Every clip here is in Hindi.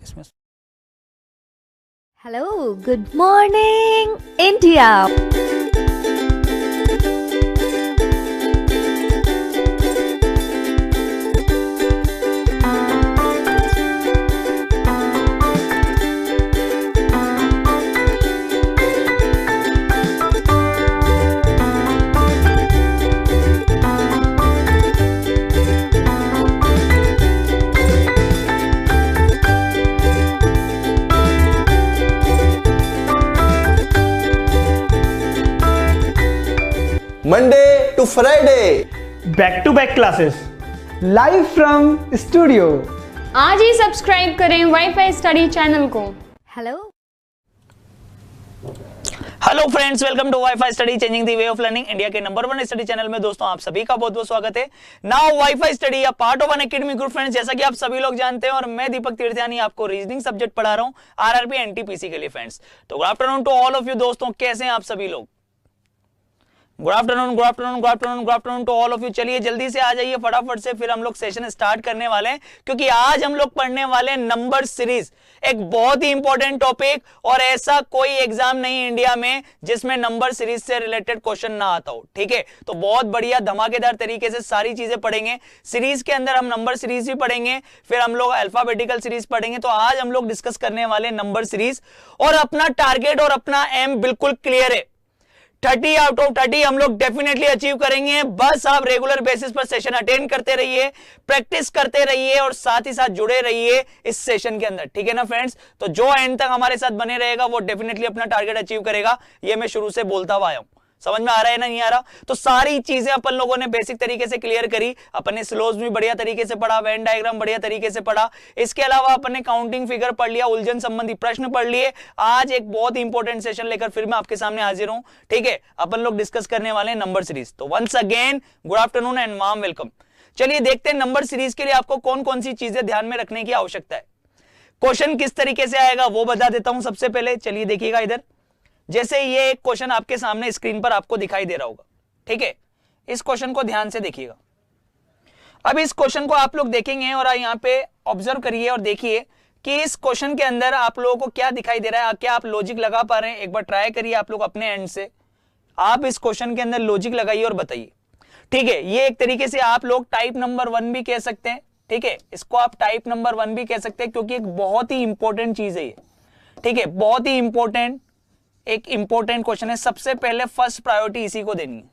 इसमें hello, good morning India. Monday to Friday back to back classes live from studio. आज ही सब्सक्राइब करें वाईफाई स्टडी चैनल को। Hello hello friends, welcome to wifi study changing the way of learning, India के नंबर 1 स्टडी चैनल में। दोस्तों आप सभी का बहुत बहुत स्वागत है। Now wifi study a part of Unacademy group. Friends, जैसा कि आप सभी लोग जानते हैं और मैं दीपक तीर्थयानी आपको रीजनिंग सब्जेक्ट पढ़ा रहा हूं आरआरबी एनटीपीसी के लिए। फ्रेंड्स, तो good afternoon to all of you. दोस्तों कैसे हैं आप सभी लोग? Good afternoon, good afternoon, good afternoon, good afternoon to all of you. चलिए जल्दी से आ जाइए फटाफट से, फिर हम लोग सेशन स्टार्ट करने वाले हैं, क्योंकि आज हम लोग पढ़ने वाले हैं नंबर सीरीज, एक बहुत ही इंपॉर्टेंट टॉपिक। और ऐसा कोई एग्जाम नहीं इंडिया में जिसमें नंबर सीरीज से रिलेटेड क्वेश्चन ना आता हो। ठीक है, तो बहुत बढ़िया धमाकेदार तरीके से सारी चीजें पढ़ेंगे। सीरीज के अंदर हम नंबर सीरीज भी पढ़ेंगे, फिर हम लोग अल्फाबेटिकल सीरीज पढ़ेंगे। तो आज हम लोग डिस्कस करने वाले नंबर सीरीज, और अपना टारगेट और अपना एम बिल्कुल क्लियर है। 30 आउट ऑफ 30 हम लोग डेफिनेटली अचीव करेंगे। बस आप रेगुलर बेसिस पर सेशन अटेंड करते रहिए, प्रैक्टिस करते रहिए और साथ ही साथ जुड़े रहिए इस सेशन के अंदर। ठीक है ना फ्रेंड्स? तो जो एंड तक हमारे साथ बने रहेगा वो डेफिनेटली अपना टारगेट अचीव करेगा। ये मैं शुरू से बोलता हुआ आया हूं। समझ में आ रहा है ना? नहीं आ रहा? तो सारी चीजें अपन लोगों ने बेसिक तरीके से क्लियर करी। अपन ने स्लोज भी बढ़िया तरीके से पढ़ा, वेन डायग्राम बढ़िया तरीके से पढ़ा। इसके अलावा अपन ने काउंटिंग फिगर पढ़ लिया, उलझन संबंधी प्रश्न पढ़ लिए। आज एक बहुत इंपॉर्टेंट सेशन लेकर फिर मैं आपके सामने हाजिर हूं। ठीक है, अपन लोग डिस्कस करने वाले हैं नंबर सीरीज। तो once again good afternoon and warm welcome. चलिए देखते हैं नंबर सीरीज के लिए आपको कौन कौन सी चीजें ध्यान में रखने की आवश्यकता है। क्वेश्चन किस तरीके से आएगा वो बता देता हूं सबसे पहले। चलिए देखिएगा इधर, जैसे ये एक क्वेश्चन आपके सामने स्क्रीन पर आपको दिखाई दे रहा होगा। ठीक है, इस क्वेश्चन को ध्यान से देखिएगा। अब इस क्वेश्चन को आप लोग देखेंगे और यहाँ पे ऑब्जर्व करिए और देखिए कि इस क्वेश्चन के अंदर आप लोगों को क्या दिखाई दे रहा है। क्या आप लॉजिक लगा पा रहे हैं? एक बार ट्राई करिए आप लोग अपने एंड से। आप इस क्वेश्चन के अंदर लॉजिक लगाइए और बताइए। ठीक है, ये एक तरीके से आप लोग टाइप नंबर 1 भी कह सकते हैं। ठीक है, इसको आप टाइप नंबर 1 भी कह सकते हैं, क्योंकि एक बहुत ही इंपॉर्टेंट चीज है ये। ठीक है, बहुत ही इंपॉर्टेंट, एक इंपॉर्टेंट क्वेश्चन है। सबसे पहले फर्स्ट प्रायोरिटी इसी को देनी है।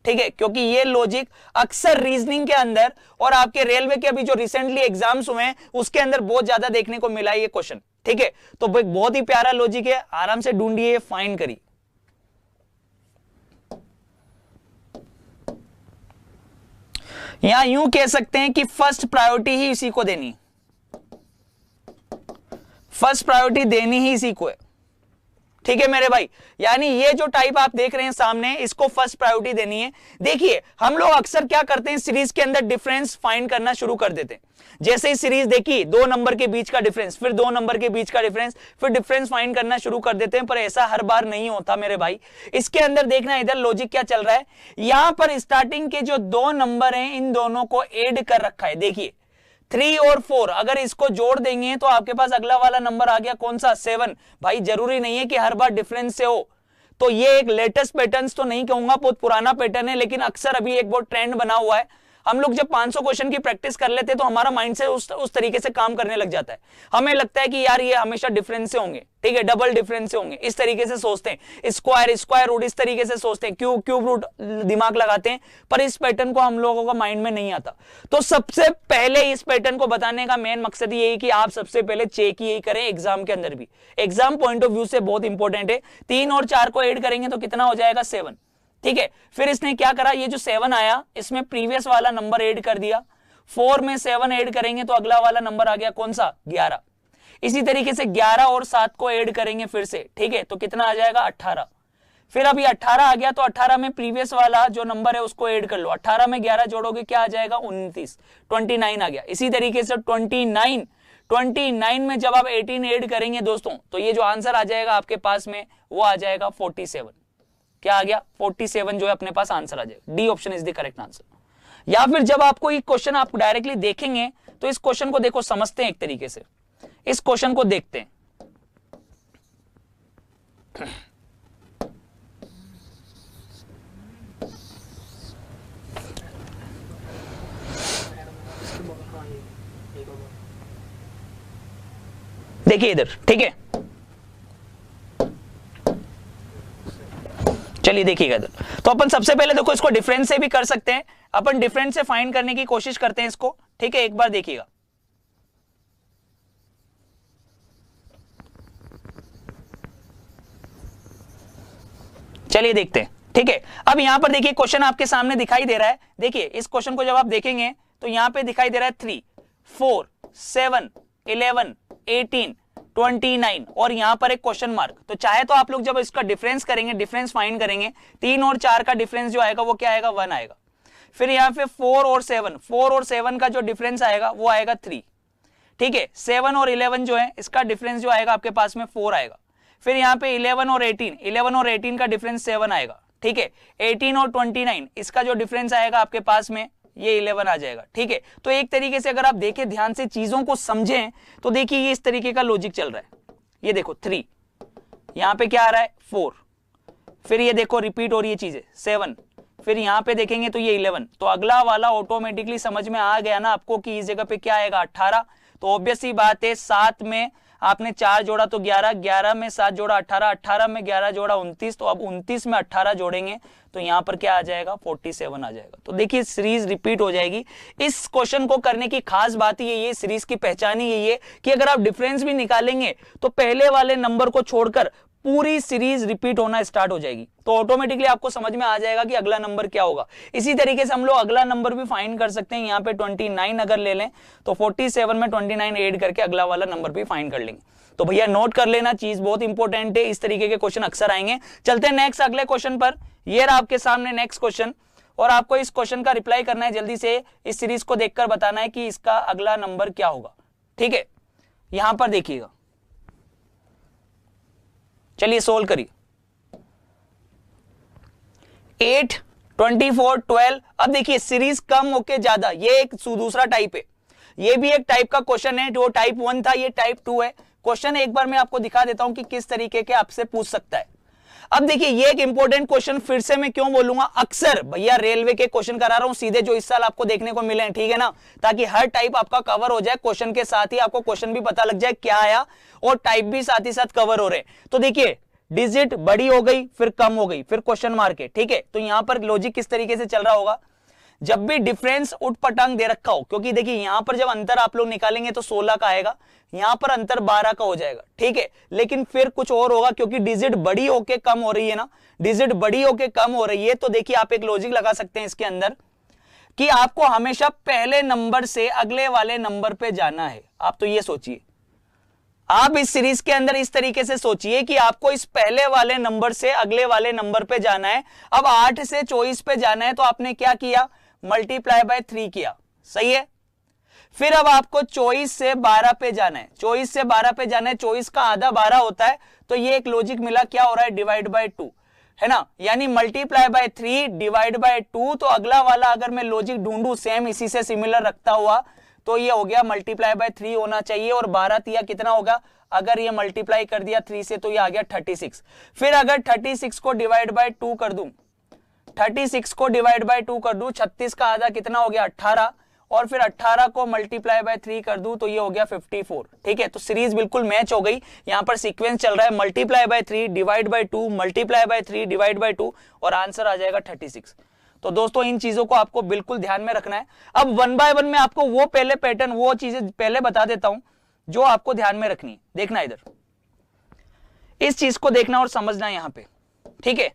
ठीक है, क्योंकि ये लॉजिक अक्सर रीजनिंग के अंदर और आपके रेलवे के अभी जो रिसेंटली एग्जाम्स हुए हैं उसके अंदर बहुत ज्यादा देखने को मिला है ये क्वेश्चन। ठीक है, तो एक बहुत ही प्यारा लॉजिक है, आराम से ढूंढिए, फाइंड करिए। यहां यूं कह सकते हैं कि फर्स्ट प्रायोरिटी ही इसी को देनी है। फर्स्ट प्रायोरिटी देनी ही इसी को है। ठीक है मेरे भाई, यानी ये जो टाइप आप देख रहे हैं सामने, इसको फर्स्ट प्रायोरिटी देनी है। देखिए हम लोग अक्सर क्या करते हैं, सीरीज के अंदर डिफरेंस फाइंड करना शुरू कर देते हैं। जैसे ही सीरीज देखी, 2 नंबर के बीच का डिफरेंस, फिर 2 नंबर के बीच का डिफरेंस, फिर डिफरेंस फाइंड करना शुरू कर देते हैं। पर ऐसा हर बार नहीं होता मेरे भाई। इसके अंदर देखना इधर लॉजिक क्या चल रहा है। यहां पर स्टार्टिंग के जो 2 नंबर हैं इन दोनों को ऐड कर रखा है। देखिए 3 और 4, अगर इसको जोड़ देंगे तो आपके पास अगला वाला नंबर आ गया कौन सा? 7। भाई जरूरी नहीं है कि हर बार डिफरेंस से हो। तो ये एक लेटेस्ट पैटर्न तो नहीं कहूंगा, बहुत पुराना पैटर्न है, लेकिन अक्सर अभी एक बहुत ट्रेंड बना हुआ है। हम लोग जब 500 क्वेश्चन की प्रैक्टिस कर लेते हैं तो हमारा माइंड से उस तरीके से काम करने लग जाता है। हमें लगता है कि यार ये हमेशा डिफरेंस से होंगे। ठीक है, डबल डिफरेंस से होंगे, इस तरीके से सोचते हैं। स्क्वायर रूट इस तरीके से सोचते हैं, क्यूब रूट दिमाग लगाते हैं, पर इस पैटर्न को हम लोगों का माइंड में नहीं आता। तो सबसे पहले इस पैटर्न को बताने का मेन मकसद यही कि आप सबसे पहले चेक यही करें एग्जाम के अंदर भी। एग्जाम पॉइंट ऑफ व्यू से बहुत इंपॉर्टेंट है। 3 और 4 को ऐड करेंगे तो कितना हो जाएगा? 7। ठीक है, फिर इसने क्या करा, ये जो 7 आया इसमें प्रीवियस वाला नंबर ऐड कर दिया। 4 में 7 ऐड करेंगे तो अगला वाला नंबर आ गया कौन सा? 11। इसी तरीके से 11 और 7 को ऐड करेंगे फिर से। ठीक है, तो कितना आ जाएगा? 18। फिर अभी 18 आ गया तो 18 में प्रीवियस वाला जो नंबर है उसको ऐड कर लो। 18 में 11 जोड़ोगे क्या आ जाएगा? 29। 29 आ गया। इसी तरीके से 29 में जब आप 18 ऐड करेंगे दोस्तों, तो ये जो आंसर आ जाएगा आपके पास में वो आ जाएगा 47। क्या आ गया? 47 जो है अपने पास आंसर आ जाएगा। D option is the correct answer. या फिर जब आपको ये क्वेश्चन आप डायरेक्टली देखेंगे तो इस क्वेश्चन को देखो, समझते हैं एक तरीके से। इस क्वेश्चन को देखते हैं। देखिए इधर, ठीक है, चलिए देखिएगा इधर। तो अपन सबसे पहले देखो इसको डिफरेंस से भी कर सकते हैं, अपन डिफरेंस से फाइंड करने की कोशिश करते हैं इसको, ठीक है। एक बार देखिएगा, चलिए देखते हैं, ठीक है। अब यहां पर देखिए क्वेश्चन आपके सामने दिखाई दे रहा है। देखिए इस क्वेश्चन को जब आप देखेंगे तो यहां पे दिखाई दे रहा है 3, 4, 7, 11, 18, 29 और यहां पर एक क्वेश्चन मार्क। तो चाहे तो आप लोग जब इसका डिफरेंस करेंगे, डिफरेंस फाइंड करेंगे, 3 और 4 का डिफरेंस जो आएगा वो क्या आएगा, 1 आएगा। फिर यहां पे 4 और 7 का जो डिफरेंस आएगा वो आएगा 3, ठीक है। 7 और 11 जो है इसका डिफरेंस जो आएगा आपके पास में 4 आएगा। फिर यहां पे 11 और 18 का डिफरेंस 7 आएगा, ठीक है। 18 और 29 इसका जो डिफरेंस आएगा आपके पास में ये 11 आ जाएगा, ठीक है। तो एक तरीके से अगर आप देखें, ध्यान से चीजों को समझें तो देखिए ये इस तरीके का लॉजिक चल रहा है। ये देखो 3, यहां पे क्या आ रहा है 4, फिर ये देखो रिपीट हो रही है चीजें 7, फिर यहां पे देखेंगे तो ये 11। तो अगला वाला ऑटोमेटिकली समझ में आ गया ना आपको कि इस जगह पे क्या आएगा 18। तो ऑब्वियस सी बात है 7 में आपने 4 जोड़ा तो 11, 11 में 7 जोड़ा 18, 18 में 11 जोड़ा 29। तो अब 29 में 18 जोड़ेंगे तो यहां पर क्या आ जाएगा 47 आ जाएगा। तो देखिए सीरीज रिपीट हो जाएगी। इस क्वेश्चन को करने की खास बात ये सीरीज की पहचान ही यही है कि अगर आप डिफरेंस भी निकालेंगे तो पहले वाले नंबर को छोड़कर पूरी सीरीज रिपीट होना स्टार्ट हो जाएगी। तो ऑटोमेटिकली आपको समझ में आ जाएगा कि अगला नंबर क्या होगा। इसी तरीके से हम लोग अगला नंबर भी फाइंड कर सकते हैं। यहाँ पे 29 अगर ले लें तो 47 में 29 ऐड करके अगला वाला नंबर भी फाइंड कर लेंगे। तो भैया नोट कर लेना, चीज बहुत इंपॉर्टेंट है, इस तरीके के क्वेश्चन अक्सर आएंगे। चलते हैं नेक्स्ट अगले क्वेश्चन पर। ये रहा आपके सामने नेक्स्ट क्वेश्चन और आपको इस क्वेश्चन का रिप्लाई करना है जल्दी से। इस सीरीज को देखकर बताना है कि इसका अगला नंबर क्या होगा, ठीक है। यहां पर देखिएगा, चलिए सोल्व करिए। 8, 24, 12। अब देखिए सीरीज कम होके ज्यादा, ये एक दूसरा टाइप है। ये भी एक टाइप का क्वेश्चन है, जो टाइप 1 था ये टाइप 2 है। क्वेश्चन एक बार मैं आपको दिखा देता हूं कि किस तरीके के आपसे पूछ सकता है। अब देखिए ये एक इंपॉर्टेंट क्वेश्चन, फिर से मैं क्यों बोलूंगा, अक्सर भैया रेलवे के क्वेश्चन करा रहा हूं सीधे, जो इस साल आपको देखने को मिले हैं, ठीक है ना, ताकि हर टाइप आपका कवर हो जाए। क्वेश्चन के साथ ही आपको क्वेश्चन भी पता लग जाए क्या आया और टाइप भी साथ ही साथ कवर हो रहे हैं। तो देखिए डिजिट बड़ी हो गई, फिर कम हो गई, फिर क्वेश्चन मार्क है, ठीक है। तो यहां पर लॉजिक किस तरीके से चल रहा होगा, जब भी डिफरेंस उठपटांग दे रखा हो, क्योंकि देखिए यहां पर जब अंतर आप लोग निकालेंगे तो 16 का आएगा, यहां पर अंतर 12 का हो जाएगा, ठीक है। लेकिन फिर कुछ और होगा, क्योंकि डिजिट बड़ी होके कम हो रही है ना, डिजिट बड़ी होके कम हो रही है। तो देखिए आप एक लॉजिक लगा सकते हैं इसके अंदर कि आपको हमेशा पहले नंबर से अगले वाले नंबर पे जाना है। आप तो ये सोचिए, आप इस सीरीज के अंदर इस तरीके से सोचिए कि आपको इस पहले वाले नंबर से अगले वाले नंबर पे जाना है। अब 8 से 24 पे जाना है तो आपने क्या किया, मल्टीप्लाई बाय 3 किया, सही है। फिर अब आपको 24 से 12 पे जाना है, 24 से 12 पे जाना है, 24 का आधा 12 होता है। तो ये एक लॉजिक मिला, क्या हो रहा है, डिवाइड बाय 2, है ना, यानी मल्टीप्लाई बाय 3 डिवाइड बाय 2। तो अगला वाला अगर मैं लॉजिक ढूंढूं सेम इसी से सिमिलर रखता हुआ, तो ये हो गया मल्टीप्लाई बाय 3 होना चाहिए। और 12 तिया कितना होगा, अगर ये मल्टीप्लाई कर दिया 3 से तो ये आ गया 36। फिर अगर 36 को डिवाइड बाय 2 कर दूं, 36 को डिवाइड बाय 2 कर दूं, 36 का आधा कितना हो गया 18, और फिर 18 को मल्टीप्लाई बाय 3 कर दूं तो ये हो गया 54, ठीक है। तो सीरीज बिल्कुल मैच हो गई। यहां पर सीक्वेंस चल रहा है multiply by 3 divide by 2, multiply by 3 divide by 2, और आंसर आ जाएगा 36। तो दोस्तों इन चीजों को आपको बिल्कुल ध्यान में रखना है। अब 1 बाय 1 में आपको वो पहले पैटर्न, वो चीजें पहले बता देता हूं जो आपको ध्यान में रखनी है। देखना इधर, इस चीज को देखना और समझना यहां पे, ठीक है।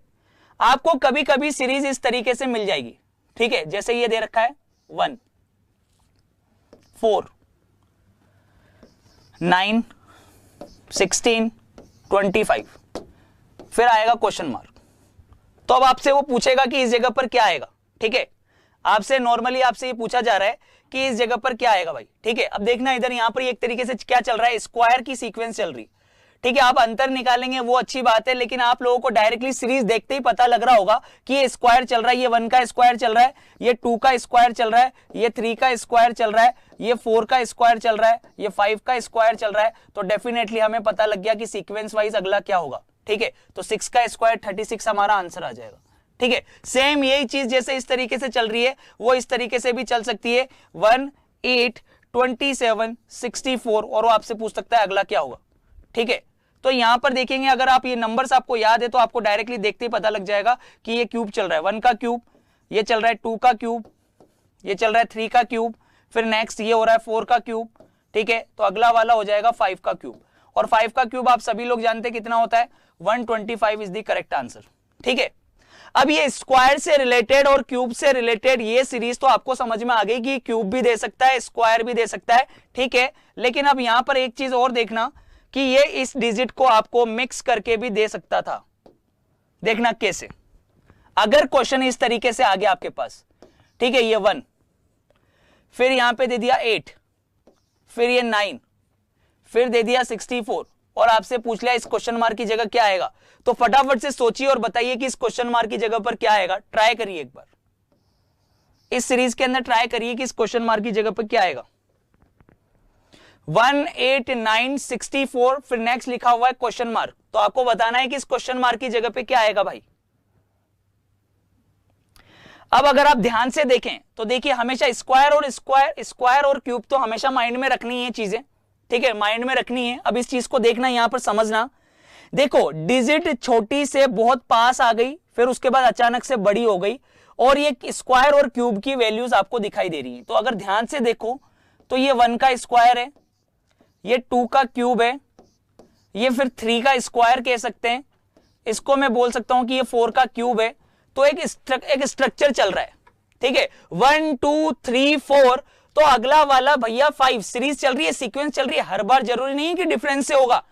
आपको कभी कभी सीरीज इस तरीके से मिल जाएगी, ठीक है, जैसे ये दे रखा है 1, 4, 9, 16, 25, फिर आएगा क्वेश्चन मार्क। तो अब आपसे वो पूछेगा कि इस जगह पर क्या आएगा, ठीक है। आपसे नॉर्मली आपसे ये पूछा जा रहा है कि इस जगह पर क्या आएगा भाई, ठीक है। अब देखना इधर, यहां पर एक तरीके से क्या चल रहा है, स्क्वायर की सीक्वेंस चल रही, ठीक है, आप अंतर निकालेंगे वो अच्छी बात है, लेकिन आप लोगों को डायरेक्टली सीरीज देखते ही पता लग रहा होगा कि ये स्क्वायर चल रहा है, ये 1 का स्क्वायर चल रहा है, ये 2 का स्क्वायर चल रहा है, ये 3 का स्क्वायर चल रहा है, ये 4 का स्क्वायर चल रहा है, ये 5 का स्क्वायर चल रहा है। तो डेफिनेटली हमें पता लग गया कि सीक्वेंस वाइज अगला क्या होगा। ठीक है, तो 6 का स्क्वायर 36 हमारा आंसर आ जाएगा। ठीक है, सेम यही चीज जैसे इस तरीके से चल रही है वो इस तरीके से भी चल सकती है, 1 8 27 64, और वो आपसे पूछ सकता है अगला क्या होगा। ठीक है, तो यहां पर देखेंगे अगर आप ये नंबर्स आपको याद है तो आपको डायरेक्टली देखते ही पता लग जाएगा कि ये क्यूब चल रहा है, 1 का क्यूब, ये चल रहा है 2 का क्यूब, ये चल रहा है 3 का क्यूब, फिर नेक्स्ट ये हो रहा है 4 का क्यूब। ठीक है, तो अगला वाला हो जाएगा 5 का क्यूब, और 5 का क्यूब आप सभी लोग जानते हैं कितना होता है, 125 इज द करेक्ट आंसर। ठीक है, अब ये स्क्वायर से रिलेटेड और क्यूब से रिलेटेड ये सीरीज तो आपको समझ में आ गई कि क्यूब भी दे सकता है, स्क्वायर भी दे सकता है। ठीक है, लेकिन अब यहां पर एक चीज और देखना कि ये इस डिजिट को आपको मिक्स करके भी दे सकता था। देखना कैसे, अगर क्वेश्चन इस तरीके से आ गया आपके पास। ठीक है, ये 1, फिर यहां पे दे दिया 8, फिर ये 9, फिर दे दिया 64, और आपसे पूछ लिया इस क्वेश्चन मार्क की जगह क्या आएगा, तो फटाफट से सोचिए और बताइए कि इस क्वेश्चन मार्क की जगह पर क्या आएगा। ट्राई करिए एक बार, इस सीरीज के अंदर ट्राई करिए कि इस क्वेश्चन मार्क की जगह पर क्या आएगा। 1 8 9 64, फिर नेक्स्ट लिखा हुआ है क्वेश्चन मार्क, तो आपको बताना है कि इस क्वेश्चन मार्क की जगह पे क्या आएगा भाई। अब अगर आप ध्यान से देखें तो देखिए हमेशा स्क्वायर और क्यूब तो हमेशा माइंड में रखनी है चीजें। ठीक है, माइंड में रखनी है। अब इस चीज को देखना, यहां पर समझना। देखो डिजिट छोटी से बहुत पास आ गई, फिर उसके बाद अचानक से बड़ी हो गई, और ये स्क्वायर और क्यूब की वैल्यूज आपको दिखाई दे रही है। तो अगर ध्यान से देखो तो ये 1 का स्क्वायर है, ये 2 का क्यूब है, ये फिर 3 का स्क्वायर कह सकते हैं, इसको मैं बोल सकता हूं कि ये 4 का क्यूब है। तो एक स्ट्रक्चर चल रहा है। ठीक है, 1 2 3 4, तो अगला वाला भैया 5, सीरीज चल रही है, सीक्वेंस चल रही है। हर बार जरूरी नहीं है कि डिफरेंस से होगा।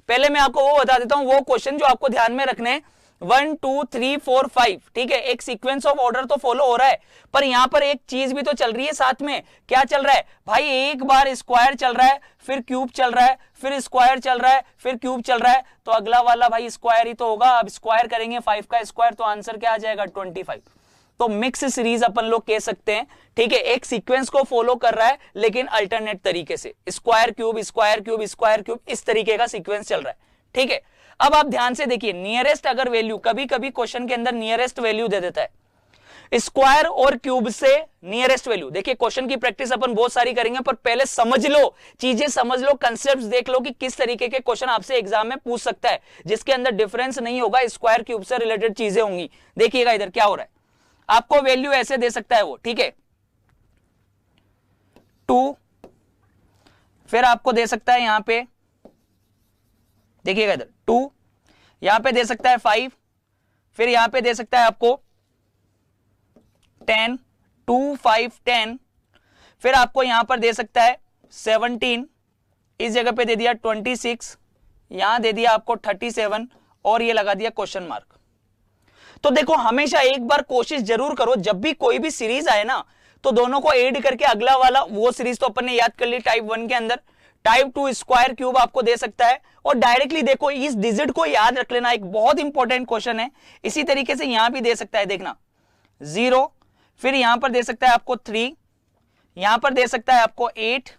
पहले मैं आपको वो बता देता हूं, वो क्वेश्चन जो आपको ध्यान में रखने हैं, 1 2 3 4 5। ठीक है, एक सीक्वेंस ऑफ ऑर्डर तो फॉलो हो रहा है, पर यहां पर एक चीज भी तो चल रही है साथ में। क्या चल रहा है भाई, एक बार स्क्वायर चल रहा है, फिर क्यूब चल रहा है, फिर स्क्वायर चल रहा है, फिर क्यूब चल रहा है, तो अगला वाला भाई स्क्वायर ही तो होगा। अब स्क्वायर करेंगे 5 का स्क्वायर, तो आंसर क्या आ जाएगा, 25। तो मिक्स सीरीज अपन लोग कह सकते हैं। ठीक है, एक सीक्वेंस को फॉलो कर रहा है लेकिन अल्टरनेट तरीके से, square cube square cube square cube, इस तरीके का सीक्वेंस चल रहा है। ठीक है, अब आप ध्यान से देखिए, नियरेस्ट अगर वैल्यू, कभी कभी क्वेश्चन के अंदर नियरेस्ट वैल्यू दे देता है, स्क्वायर और क्यूब से नियरेस्ट वैल्यू। देखिए क्वेश्चन की प्रैक्टिस अपन बहुत सारी करेंगे, पर पहले समझ लो, चीजें समझ लो, कंसेप्ट्स देख लो कि किस तरीके के क्वेश्चन आपसे एग्जाम में पूछ सकता है, जिसके अंदर डिफरेंस नहीं होगा, स्क्वायर क्यूब से रिलेटेड चीजें होंगी। देखिएगा इधर क्या हो रहा है, आपको वैल्यू ऐसे दे सकता है वो। ठीक है, 2, फिर आपको दे सकता है यहां पे, देखिएगा इधर 2, यहां पे दे सकता है 5, फिर यहां पे दे सकता है आपको 10, 2 5 10, फिर आपको यहां पर दे सकता है 17, इस जगह पे दे दिया 26, यहां दे दिया आपको 37, और ये लगा दिया क्वेश्चन मार्क। तो देखो हमेशा एक बार कोशिश जरूर करो, जब भी कोई भी सीरीज आए ना, तो दोनों को ऐड करके अगला वाला, वो सीरीज तो अपन ने याद कर ली टाइप 1 के अंदर, टाइप 2 स्क्वायर क्यूब आपको दे सकता है, और डायरेक्टली देखो इस डिजिट को याद रख लेना, एक बहुत इंपॉर्टेंट क्वेश्चन है। इसी तरीके से यहां भी दे सकता है, देखना 0, फिर यहां पर दे सकता है आपको 3, यहां पर दे सकता है आपको 8,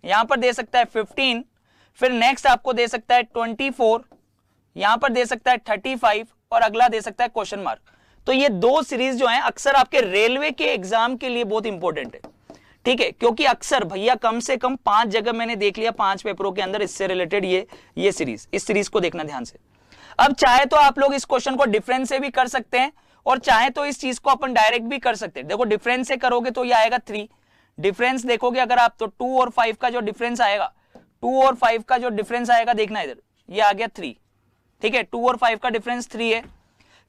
यहां पर दे सकता है 15, फिर नेक्स्ट आपको दे सकता है 24, यहां पर दे सकता है 35, और अगला दे सकता है क्वेश्चन मार्क। तो ये दो सीरीज जो हैं अक्सर आपके रेलवे के एग्जाम के लिए बहुत इंपॉर्टेंट है। ठीक है, क्योंकि अक्सर भैया कम से कम 5 जगह मैंने देख लिया, 5 पेपरों के अंदर इससे रिलेटेड ये सीरीज, इस सीरीज को देखना ध्यान से। अब चाहे तो आप लोग इस क्वेश्चन को डिफरेंस से भी कर सकते हैं, और चाहे तो इस चीज को अपन डायरेक्ट भी कर सकते हैं। देखो डिफरेंस से करोगे तो ये आएगा 3, डिफरेंस देखोगे अगर आप तो 2 और 5 का जो डिफरेंस आएगा, 2 और 5 का जो डिफरेंस आएगा, देखना इधर ये आ गया 3। ठीक है, 2 और 5 का डिफरेंस 3 है।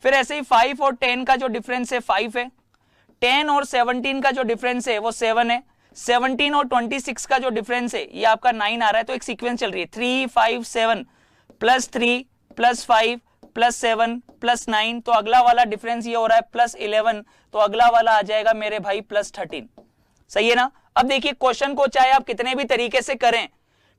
फिर ऐसे ही 5 और 10 का जो डिफरेंस है 5 है, 10 और 17 का जो डिफरेंस है वो 7 है, 17 और 26 का जो डिफरेंस है ये आपका 9 आ रहा है। तो एक सीक्वेंस चल रही है 3 5 7 प्लस 3 प्लस 5 प्लस 7 प्लस 9, तो अगला वाला डिफरेंस ये हो रहा है प्लस 11, तो अगला वाला आ जाएगा मेरे भाई प्लस 13। सही है ना। अब देखिए क्वेश्चन को चाहे आप कितने भी तरीके से करें,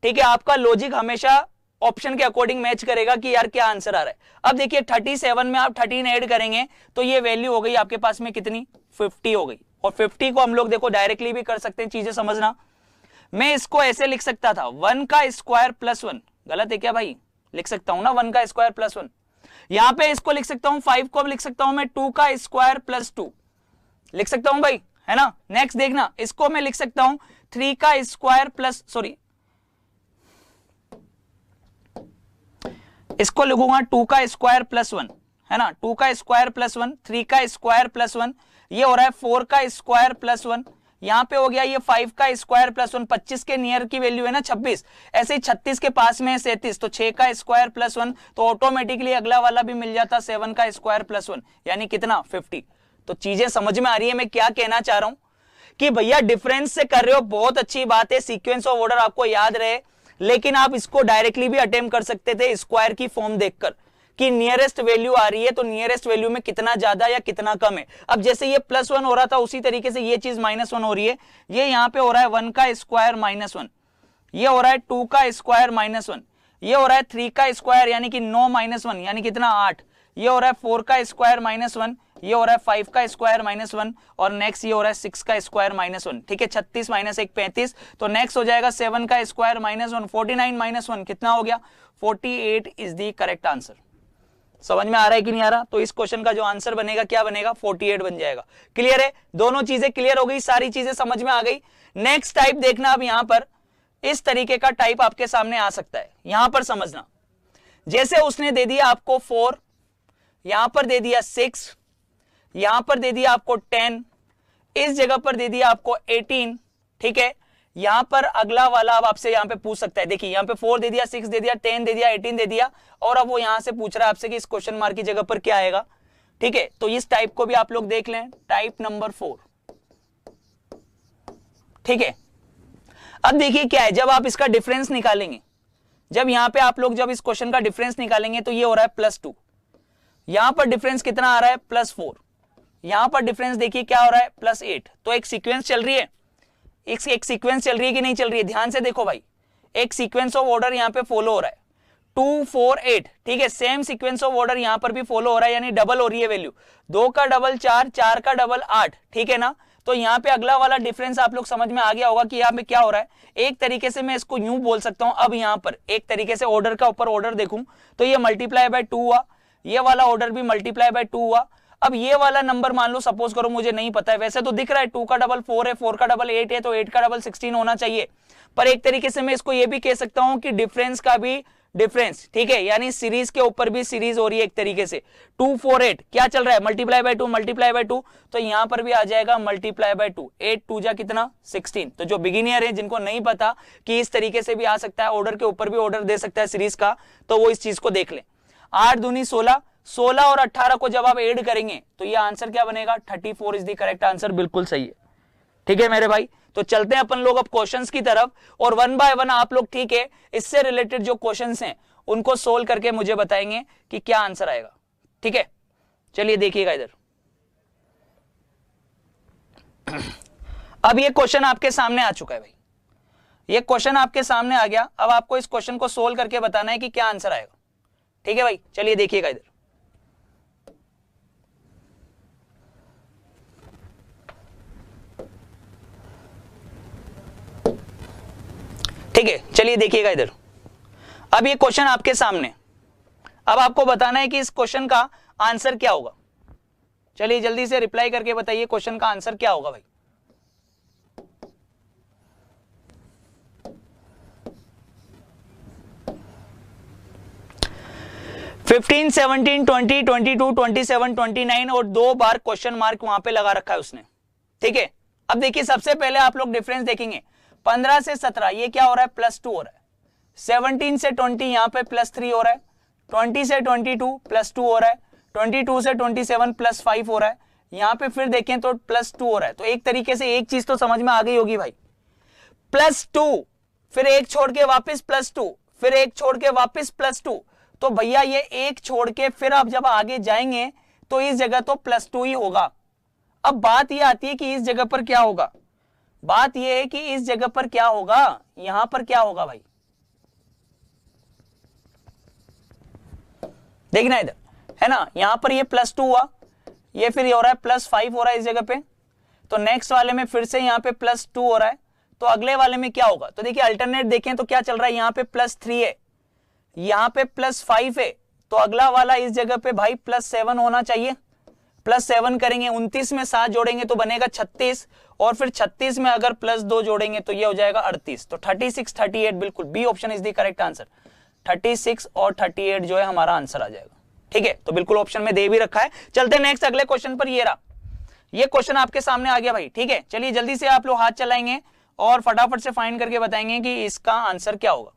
ठीक है, आपका लॉजिक हमेशा ऑप्शन के अकॉर्डिंग मैच करेगा कि यार क्या आंसर आ रहा है। अब देखिए 37 में आप 13 ऐड करेंगे तो ये वैल्यू हो गई आपके पास में कितनी, 50 हो गई। और 50 को हम लोग देखो डायरेक्टली भी कर सकते हैं, चीजें समझना। मैं इसको ऐसे लिख सकता था 1 का स्क्वायर प्लस 1, गलत है क्या भाई, लिख सकता हूं ना 1 का स्क्वायर प्लस 1। यहां पे इसको लिख सकता हूं 5 को अब लिख सकता हूं मैं 2 का स्क्वायर प्लस 2, लिख सकता हूं भाई, है ना। नेक्स्ट देखना, इसको मैं लिख सकता हूं 3 का स्क्वायर प्लस, सॉरी इसको लिखूंगा 2 का स्क्वायर प्लस 1, है ना, 2 का स्क्वायर प्लस 1, 3 का स्क्वायर प्लस 1, ये हो रहा है 4 का स्क्वायर प्लस 1, यहां पे हो गया ये 5 का स्क्वायर प्लस 1, 25 के नियर की वैल्यू है ना 26, ऐसे ही 36 के पास में है 37, तो 6 का स्क्वायर प्लस 1, तो ऑटोमेटिकली अगला वाला भी मिल जाता 7 का स्क्वायर प्लस 1, यानी कितना 50। तो चीजें समझ में आ रही है मैं क्या कहना चाह रहा हूं कि भैया डिफरेंस से कर रहे हो, बहुत अच्छी बात है, सीक्वेंस ऑफ ऑर्डर आपको याद रहे, लेकिन आप इसको डायरेक्टली भी अटेम्प्ट कर सकते थे स्क्वायर की फॉर्म देखकर कि नियरेस्ट वैल्यू आ रही है तो नियरेस्ट वैल्यू में कितना ज्यादा या कितना कम है। अब जैसे ये +1 हो रहा था उसी तरीके से ये चीज -1 हो रही है, ये यहां पे हो रहा है 1 का स्क्वायर -1, ये हो रहा है 2 का स्क्वायर -1, ये हो रहा है 3 का स्क्वायर यानी कि 9 -1 यानी कितना 8, ये हो रहा है 4 का स्क्वायर -1, ये हो रहा है 5 का स्क्वायर -1 और नेक्स्ट ये हो रहा है 6 का स्क्वायर -1, ठीक है। 36 - 1 35, तो नेक्स्ट हो जाएगा 7 का स्क्वायर -1, 49 - 1 कितना हो गया 48 इज द करेक्ट आंसर। समझ में आ रहा है कि नहीं आ रहा? तो इस क्वेश्चन का जो आंसर बनेगा क्या बनेगा 48 बन जाएगा। क्लियर है, दोनों चीजें क्लियर हो गई, सारी चीजें समझ में आ गई। नेक्स्ट टाइप देखना, अब यहां पर इस तरीके का टाइप आपके सामने आ सकता है, यहां पर समझना। जैसे उसने दे दिया आपको 4, यहां पर दे दिया 6, यहां पर दे दिया आपको 10, इस जगह पर दे दिया आपको 18, ठीक है। यहां पर अगला वाला अब आपसे यहां पे पूछ सकता है, देखिए यहां पे 4 दे दिया, 6 दे दिया, 10 दे दिया, 18 दे दिया, और अब वो यहां से पूछ रहा है आपसे कि इस क्वेश्चन मार्क की जगह पर क्या आएगा, ठीक है। तो इस टाइप को भी आप लोग देख लें, टाइप नंबर 4, ठीक है। अब देखिए क्या है, जब आप इसका डिफरेंस निकालेंगे, जब यहां पे आप लोग जब इस क्वेश्चन का डिफरेंस निकालेंगे तो ये हो रहा है +2, यहां पर डिफरेंस कितना आ रहा है +4, यहां पर डिफरेंस देखिए क्या हो रहा है +8। तो एक सीक्वेंस चल रही है, एक सीक्वेंस चल रही है कि नहीं चल रही है, ध्यान से देखो भाई, एक सीक्वेंस ऑफ ऑर्डर यहां पे फॉलो हो रहा है 2 4 8, ठीक है। सेम सीक्वेंस ऑफ ऑर्डर यहां पर भी फॉलो हो रहा है, यानी डबल हो रही है वैल्यू, 2 का डबल 4, 4 का डबल 8, ठीक है ना। तो यहाँ पे अगला वाला डिफरेंस आप लोग समझ में आ गया होगा कि यहाँ पे क्या हो रहा है। एक तरीके से मैं इसको यूं बोल सकता हूं, अब यहाँ पर एक तरीके से ऑर्डर का ऊपर ऑर्डर देखूं तो ये मल्टीप्लाई बाय 2 हुआ, ये वाला ऑर्डर भी मल्टीप्लाई बाय 2 हुआ। अब ये वाला नंबर मान लो सपोज करो, मुझे नहीं पता है, वैसे तो दिख रहा है 2 का डबल 4 है, 4 का डबल 8 है, तो 8 का डबल 16 होना चाहिए। पर एक तरीके से मैं इसको ये भी कह सकता हूं कि डिफरेंस का भी डिफरेंस, ठीक है, यानी सीरीज के ऊपर भी सीरीज हो रही है एक तरीके से। 2 4 8 क्या चल रहा है, मल्टीप्लाई बाय 2 मल्टीप्लाई बाय 2, तो यहां पर भी आ जाएगा मल्टीप्लाई बाय 2, 8 2 जा कितना 16। तो जो बिगिनियर है, जिनको नहीं पता कि इस तरीके से भी आ सकता है, ऑर्डर के ऊपर भी ऑर्डर दे सकता है सीरीज का, तो वो इस चीज को देख ले। 8 दूनी 16, 16 और 18 को जब आप ऐड करेंगे तो ये आंसर क्या बनेगा 34 इज द करेक्ट आंसर। बिल्कुल सही है, ठीक है मेरे भाई। तो चलते हैं अपन लोग अब क्वेश्चंस की तरफ, और 1 बाय 1 आप लोग, ठीक है, इससे रिलेटेड जो क्वेश्चंस हैं उनको सोल्व करके मुझे बताएंगे कि क्या आंसर आएगा, ठीक है। चलिए देखिएगा इधर, अब ये क्वेश्चन आपके सामने आ चुका है भाई, ये क्वेश्चन आपके सामने आ गया। अब आपको इस क्वेश्चन को सोल्व करके बताना है कि क्या आंसर आएगा, ठीक है भाई। चलिए देखिएगा इधर, ठीक है। चलिए देखिएगा इधर, अब ये क्वेश्चन आपके सामने, अब आपको बताना है कि इस क्वेश्चन का आंसर क्या होगा। चलिए जल्दी से रिप्लाई करके बताइए क्वेश्चन का आंसर क्या होगा भाई। फिफ्टीन 17 20 22 27 29 और 2 बार क्वेश्चन मार्क वहां पे लगा रखा है उसने, ठीक है। अब देखिए सबसे पहले आप लोग डिफरेंस देखेंगे, 15 से 17 ये क्या हो रहा है +2 हो रहा है, 17 से 20 यहां पे +3 हो रहा है, 20 से 22 +2 हो रहा है, 22 से 27 +5 हो रहा है, यहां पे फिर देखें तो +2 हो रहा है। तो एक तरीके से एक चीज तो समझ में आ गई होगी भाई, +2 फिर एक छोड़ के वापस +2 फिर एक छोड़ के वापस +2, तो भैया ये एक छोड़ के फिर आप जब आगे जाएंगे तो इस जगह तो +2 ही होगा। अब बात ये आती है कि इस जगह पर क्या होगा, बात ये है कि इस जगह पर क्या होगा, यहां पर क्या होगा भाई, देखना इधर, है ना, यहां पर ये +2 हुआ, ये फिर ये हो रहा है +5 हो रहा है इस जगह पे, तो नेक्स्ट वाले में फिर से यहाँ पे +2 हो रहा है, तो अगले वाले में क्या होगा? तो देखिए अल्टरनेट देखें तो क्या चल रहा है, यहाँ पे +3 है, यहाँ पे +5 है, तो अगला वाला इस जगह पे भाई +7 होना चाहिए। +7 करेंगे, 29 में 7 जोड़ेंगे तो बनेगा 36, और फिर 36 में अगर +2 जोड़ेंगे तो ये हो जाएगा 38। तो 36, 38 बिल्कुल b option is the correct answer. 36 और 38 जो है हमारा आंसर आ जाएगा। ठीक है, तो बिल्कुल ऑप्शन में दे भी रखा है। चलते हैं नेक्स्ट अगले क्वेश्चन पर। ये रहा, ये क्वेश्चन आपके सामने आ गया भाई। ठीक है, चलिए जल्दी से आप लोग हाथ चलाएंगे और फटाफट से फाइंड करके बताएंगे कि इसका आंसर क्या होगा।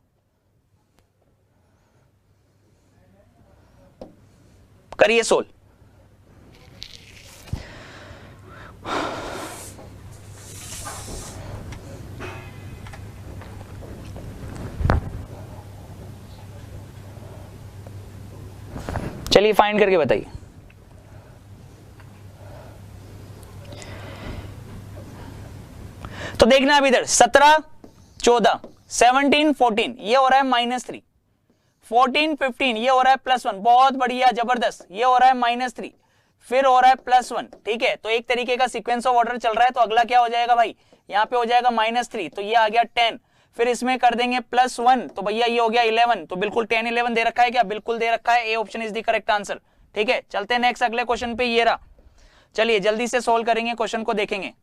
करिए सोल्व। चलिए फाइंड करके बताइए। तो देखना अब इधर 17, 14, 17, 14 ये हो रहा है -3, 14, 15 ये हो रहा है +1, बहुत बढ़िया जबरदस्त, ये हो रहा है -3, फिर हो रहा है +1। ठीक है, तो एक तरीके का सीक्वेंस ऑफ ऑर्डर चल रहा है। तो अगला क्या हो जाएगा भाई, यहाँ पे हो जाएगा -3, तो ये आ गया 10, फिर इसमें कर देंगे +1, तो भैया ये हो गया 11। तो बिल्कुल 10, 11 दे रखा है क्या? बिल्कुल दे रखा है, A option is the correct answer. ठीक है, चलते हैं नेक्स्ट अगले क्वेश्चन पे। ये रहा, चलिए जल्दी से सोल्व करेंगे, क्वेश्चन को देखेंगे।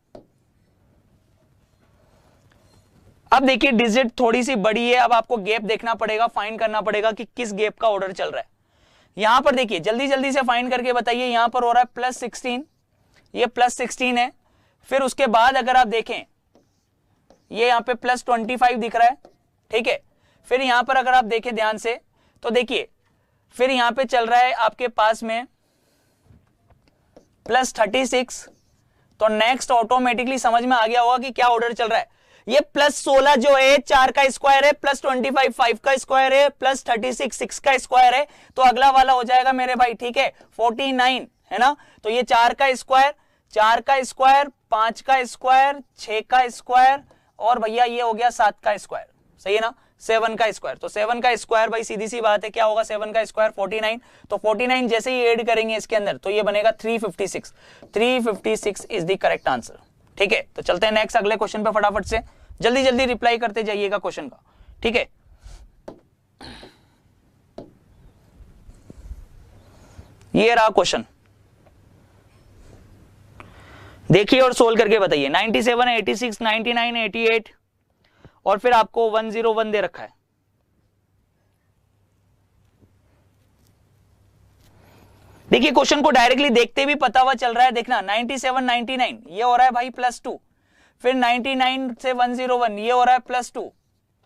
अब देखिए डिजिट थोड़ी सी बड़ी है, अब आपको गैप देखना पड़ेगा, फाइंड करना पड़ेगा कि किस गैप का ऑर्डर चल रहा है। यहां पर देखिए जल्दी जल्दी से फाइंड करके बताइए। यहां पर हो रहा है +16, ये +16 है, फिर उसके बाद अगर आप देखें ये यहाँ पे +25 दिख रहा है। ठीक है, फिर यहां पर अगर आप देखें ध्यान से तो देखिए फिर यहां पे चल रहा है आपके पास में +36, तो नेक्स्ट ऑटोमेटिकली समझ में आ गया होगा कि क्या ऑर्डर चल रहा है। ये +16 जो है 4 का स्क्वायर है, +25 5 का स्क्वायर है, +36 6 का स्क्वायर है, तो अगला वाला हो जाएगा मेरे भाई। ठीक है, 49 है ना, तो ये 4 का स्क्वायर, 4 का स्क्वायर, 5 का स्क्वायर, 6 का स्क्वायर, और भैया ये हो गया 7 का स्क्वायर। सही है ना, 7 का स्क्वायर। तो 7 का स्क्वायर भाई सीधी सी बात है, क्या होगा 7 का स्क्वायर 49, तो 49 जैसे ही ऐड करेंगे इसके अंदर तो ये बनेगा 356। 356 इज द करेक्ट आंसर। ठीक है, तो चलते हैं नेक्स्ट अगले क्वेश्चन पे फटाफट से, जल्दी जल्दी रिप्लाई करते जाइएगा क्वेश्चन का। ठीक है, ये रहा क्वेश्चन, देखिए और सोल्व करके बताइए। 97, 86, 99, 88 और फिर आपको 101 दे रखा है। देखिए क्वेश्चन को डायरेक्टली देखते भी पता हुआ चल रहा है। देखना 97, 99 ये हो रहा है भाई +2, फिर 99 से 101 ये हो रहा है +2।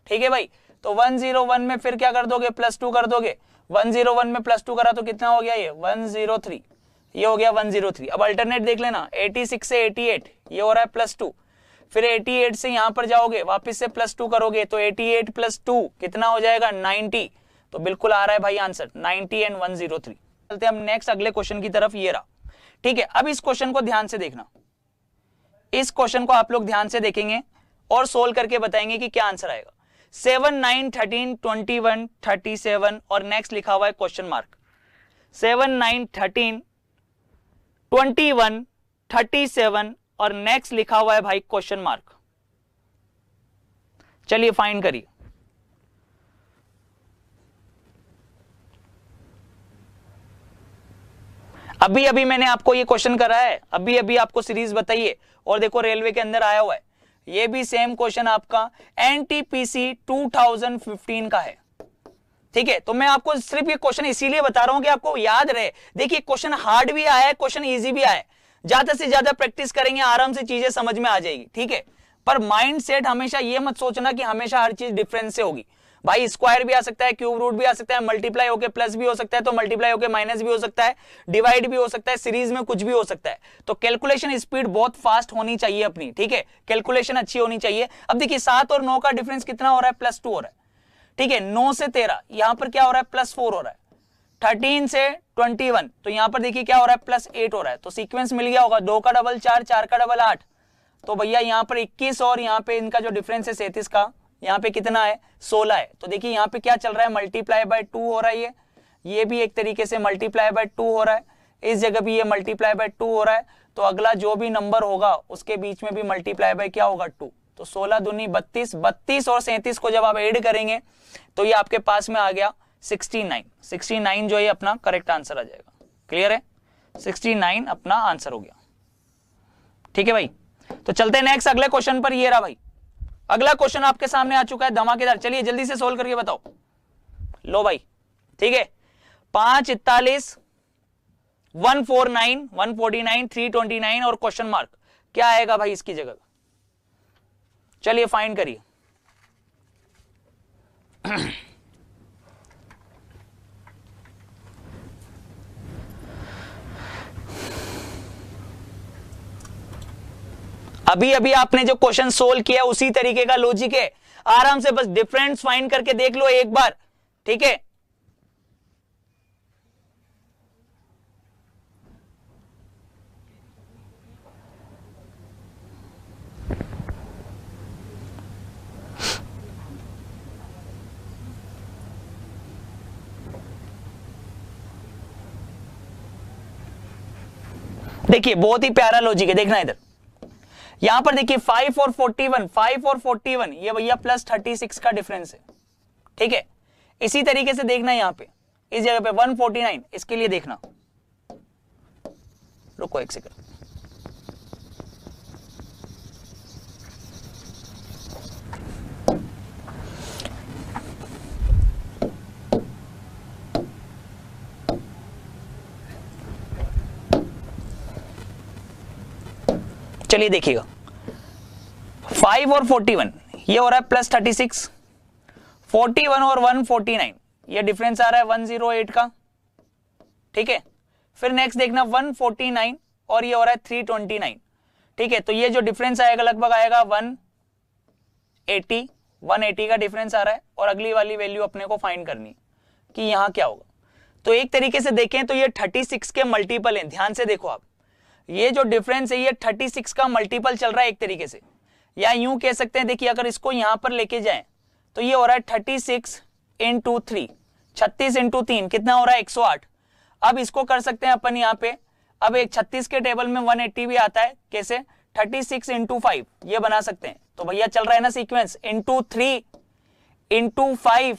ठीक है भाई, तो 101 में फिर क्या कर दोगे, +2 कर दोगे। 101 में +2 करा तो कितना हो गया, ये 103, ये हो गया 103। अब अल्टरनेट देख लेना, 86 से 88 ये हो रहा है +2, फिर 88 से यहां पर जाओगे वापस से +2 करोगे तो 88 + 2 कितना हो जाएगा 90। तो बिल्कुल आ रहा है भाई आंसर 90 एंड 103। चलते हैं हम नेक्स्ट अगले क्वेश्चन की तरफ। ये रहा। ठीक है, अब इस क्वेश्चन को ध्यान से देखना, इस क्वेश्चन को आप लोग ध्यान से देखेंगे और सोल्व करके बताएंगे कि क्या आंसर आएगा। 7, 9, 13, 21, 37 और नेक्स्ट लिखा हुआ है क्वेश्चन मार्क। 7, 9, 13, 21, 37 और नेक्स्ट लिखा हुआ है भाई क्वेश्चन मार्क। चलिए फाइंड करिए। अभी अभी मैंने आपको ये क्वेश्चन करा है, अभी अभी आपको सीरीज बताइए, और देखो रेलवे के अंदर आया हुआ है, ये भी सेम क्वेश्चन आपका एनटीपीसी 2015 का है। ठीक है, तो मैं आपको सिर्फ ये क्वेश्चन इसीलिए बता रहा हूं कि आपको याद रहे। देखिए क्वेश्चन हार्ड भी आया है, क्वेश्चन इजी भी आया है, ज्यादा से ज्यादा प्रैक्टिस करेंगे आराम से चीजें समझ में आ जाएगी। ठीक है, पर माइंड सेट हमेशा ये मत सोचना कि हमेशा हर चीज डिफरेंस से होगी। भाई स्क्वायर भी आ सकता है, क्यूब रूट भी आ सकता है, मल्टीप्लाई होके प्लस भी हो सकता है, तो मल्टीप्लाई होके माइनस भी हो सकता है, डिवाइड भी हो सकता है, सीरीज में कुछ भी हो सकता है। तो कैलकुलेशन स्पीड बहुत फास्ट होनी चाहिए अपनी। ठीक है, कैलकुलेशन अच्छी होनी चाहिए। अब देखिए 7 और 9 का डिफरेंस कितना हो रहा है, +2 हो रहा है। ठीक है, 9 से 13 यहां पर क्या हो रहा है, +4 हो रहा है। 13 से 21 तो यहां पर देखिए क्या हो रहा है, +8 हो रहा है। तो सीक्वेंस मिल गया होगा, 2 का डबल 4, 4 का डबल 8, तो भैया यहां पर 21 और यहां पे इनका जो डिफरेंस है 37 का, यहां पे कितना है 16 है। तो देखिए यहां पे क्या चल रहा है, मल्टीप्लाई बाय 2 हो रहा है ये, ये भी एक तरीके से मल्टीप्लाई बाय 2 हो रहा है, इस जगह भी ये मल्टीप्लाई बाय 2 हो रहा है, तो अगला जो भी नंबर होगा उसके बीच में भी मल्टीप्लाई बाय क्या होगा 2। तो 16 दूनी 32, 32 और 37 को जब आप ऐड करेंगे तो ये आपके पास में आ गया 69। 69 जो ये अपना करेक्ट आंसर आ जाएगा। क्लियर है? 69 अपना आंसर हो गया। ठीक है भाई, तो चलते हैं नेक्स्ट अगले क्वेश्चन पर। ये रहा भाई, अगला क्वेश्चन आपके सामने आ चुका है धमाकेदार। चलिए जल्दी से सोल्व करके बताओ। लो भाई, ठीक है, 5 41 149 149 329 और क्वेश्चन मार्क, क्या आएगा भाई इसकी जगह? चलिए फाइंड करिए। अभी अभी आपने जो क्वेश्चन सोल्व किया उसी तरीके का लॉजिक है, आराम से बस डिफरेंस फाइंड करके देख लो एक बार। ठीक है, देखिए बहुत ही प्यारा लॉजिक है, देखना इधर। यहां पर देखिए 5 और 41, 5 और 41 ये भैया प्लस 36 का डिफरेंस है। ठीक है, इसी तरीके से देखना यहां पे इस जगह पे 149, इसके लिए देखना, रुको एक सेकंड। चलिए देखिएगा, 5 और 41 ये हो रहा है प्लस 36, 41 और 149 ये डिफरेंस आ रहा है 108 का। ठीक है, फिर नेक्स्ट देखना 149 और ये हो रहा है 329। ठीक है, तो ये जो डिफरेंस आएगा लगभग आएगा 180 का डिफरेंस आ रहा है, और अगली वाली वैल्यू अपने को फाइंड करनी कि यहां क्या होगा। तो एक तरीके से देखें तो ये 36 के मल्टीपल हैं, ध्यान से देखो आप, ये जो डिफरेंस है ये 36 का मल्टीपल चल रहा है एक तरीके से, या यूं कह सकते हैं, देखिए अगर इसको यहां पर लेके जाएं तो ये हो रहा है 36 इंटू 3, 36 इंटू 3 कितना हो रहा है 108। अब इसको कर सकते हैं अपन यहाँ पे, अब एक 36 के टेबल में 180 भी आता है, कैसे? 36 इंटू 5 ये बना सकते हैं। तो भैया चल रहा है ना सीक्वेंस, इंटू 3 इंटू 5,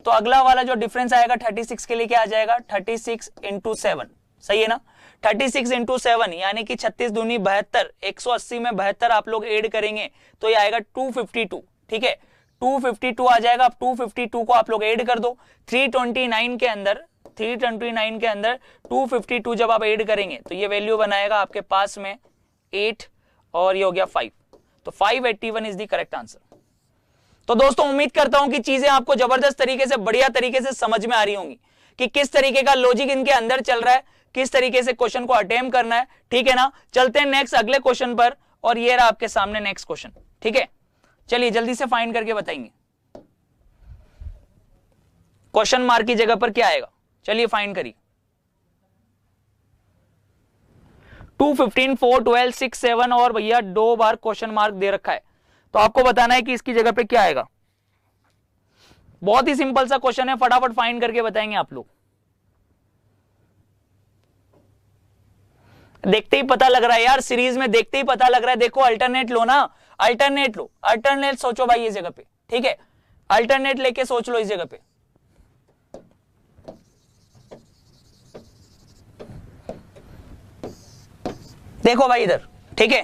तो अगला वाला जो डिफरेंस आएगा 36 के लिए क्या आ जाएगा? 36 इंटू 7, सही है ना? 36 इंटू 7 यानी कि 36 दूनी 72, 180 में 72 आप लोग ऐड करेंगे तो ये आएगा 252। ठीक है, 252 आ जाएगा। अब 252 को आप लोग ऐड कर दो 329 के अंदर, 329 के अंदर 252 जब आप ऐड करेंगे तो ये वैल्यू बनाएगा आपके पास में 8 और ये हो गया 5, तो 581 इज द करेक्ट आंसर। तो दोस्तों उम्मीद करता हूं कि चीजें आपको जबरदस्त तरीके से, बढ़िया तरीके से समझ में आ रही होंगी कि किस तरीके का लॉजिक इनके अंदर चल रहा है, किस तरीके से क्वेश्चन को अटेम्प्ट करना है। ठीक है ना, चलते हैं नेक्स्ट अगले क्वेश्चन पर, और ये रहा आपके सामने नेक्स्ट क्वेश्चन। ठीक है, चलिए जल्दी से फाइंड करके बताएंगे क्वेश्चन मार्क की जगह पर क्या आएगा। चलिए फाइंड करिए। 2, 15, 4, 12, 6, 7 और भैया 2 बार क्वेश्चन मार्क दे रखा है, तो आपको बताना है कि इसकी जगह पे क्या आएगा। बहुत ही सिंपल सा क्वेश्चन है, फटाफट फाइंड करके बताएंगे आप लोग। देखते ही पता लग रहा है यार, सीरीज में देखते ही पता लग रहा है। देखो अल्टरनेट लो ना, अल्टरनेट लो, अल्टरनेट सोचो भाई इस जगह पे। ठीक है, अल्टरनेट लेके सोच लो इस जगह पे। देखो भाई इधर, ठीक है,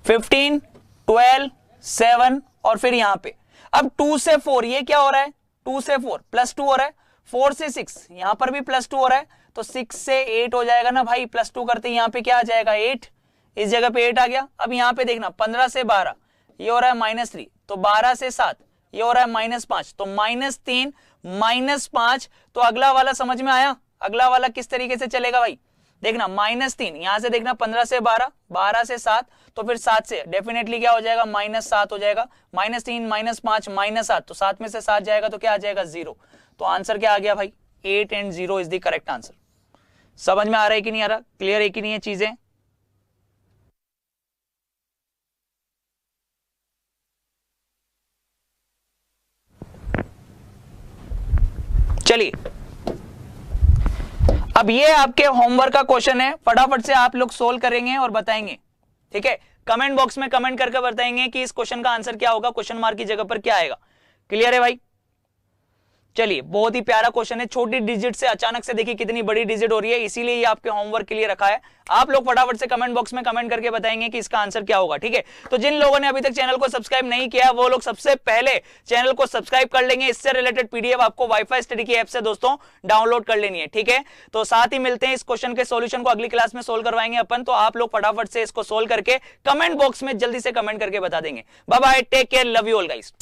15, 12, 7 और फिर यहां पे अब 2 से 4 ये क्या हो रहा है? 2 से 4 प्लस 2 हो रहा है, 4 से 6 यहां पर भी प्लस 2 हो रहा है, तो 6 से 8 हो जाएगा ना भाई, प्लस 2 करते यहां पे क्या आ जाएगा 8, इस जगह पे 8 आ गया। अब यहां पे देखना 15 से 12 ये हो रहा है -3, तो 12 से 7 ये हो रहा है -5, तो -3 -5, तो अगला वाला समझ में आया? अगला वाला किस तरीके से चलेगा भाई? देखना -3 यहां से देखना 15 से 12, 12 से 7, तो फिर 7 से डेफिनेटली क्या हो जाएगा? -7 हो जाएगा। -3 -5 -7, तो 7 में से 7 जाएगा तो क्या आ जाएगा? 0। तो आंसर क्या आ गया भाई? 8 and 0 is the correct answer. समझ में आ रहा है कि नहीं आ रहा? क्लियर है कि नहीं है चीजें? चलिए अब ये आपके होमवर्क का क्वेश्चन है, फटाफट से आप लोग सोल्व करेंगे और बताएंगे, ठीक है। कमेंट बॉक्स में कमेंट करके बताएंगे कि इस क्वेश्चन का आंसर क्या होगा, क्वेश्चन मार्क की जगह पर क्या आएगा। क्लियर है भाई? चलिए, बहुत ही प्यारा क्वेश्चन है। छोटी डिजिट से अचानक से देखिए कितनी बड़ी डिजिट हो रही है, इसीलिए ये आपके होमवर्क के लिए रखा है। आप लोग फटाफट से कमेंट बॉक्स में कमेंट करके बताएंगे कि इसका आंसर क्या होगा, ठीक है। तो जिन लोगों ने अभी तक चैनल को सब्सक्राइब नहीं किया वो लोग सबसे पहले चैनल को सब्सक्राइब कर लेंगे। इससे रिलेटेड पीडीएफ आपको वाईफाई स्टडी की ऐप से दोस्तों डाउनलोड कर लेनी है, ठीक है। तो साथ ही मिलते हैं, इस क्वेश्चन के सॉल्यूशन को अगली क्लास में सोल्व करवाएंगे अपन। तो आप लोग फटाफट से इसको सोल्व करके कमेंट बॉक्स में जल्दी से कमेंट करके बता देंगे। Bye bye, take care, love you all guys.